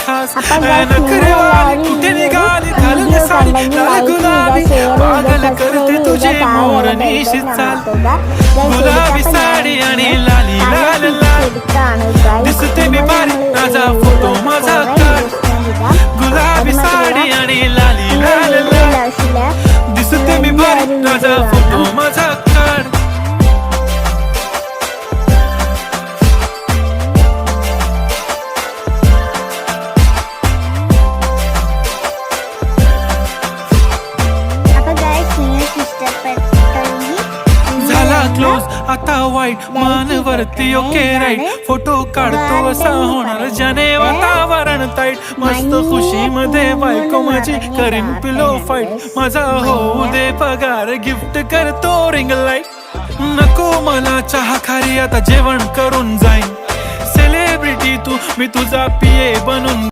खास नखरेवाली कुठे निघाली घालून साडी लाल गुलाबी पागल करते तुझे मोर निशित चाल गुलाबी साडी आणि लाली लाल लाल दिसते मी बारी माझा फोटो माझा काढ गुलाबी साडी आणि लाली लाल लाल दिसते मी बारी माझा फोटो माझा काढ क्लोज आता वाईट मान वरती ओके राईट फोटो काढतो असा होणार ज्याने वातावरण ताईट मस्त खुशी मध्ये बायको माझी करीन पिलो फाईट माझा होऊ दे पगार गिफ्ट करतो रिंग लाईट नको मला चहा खारी आता जेवण करून जाईन सेलिब्रिटी तू मी तुझा पिये बनून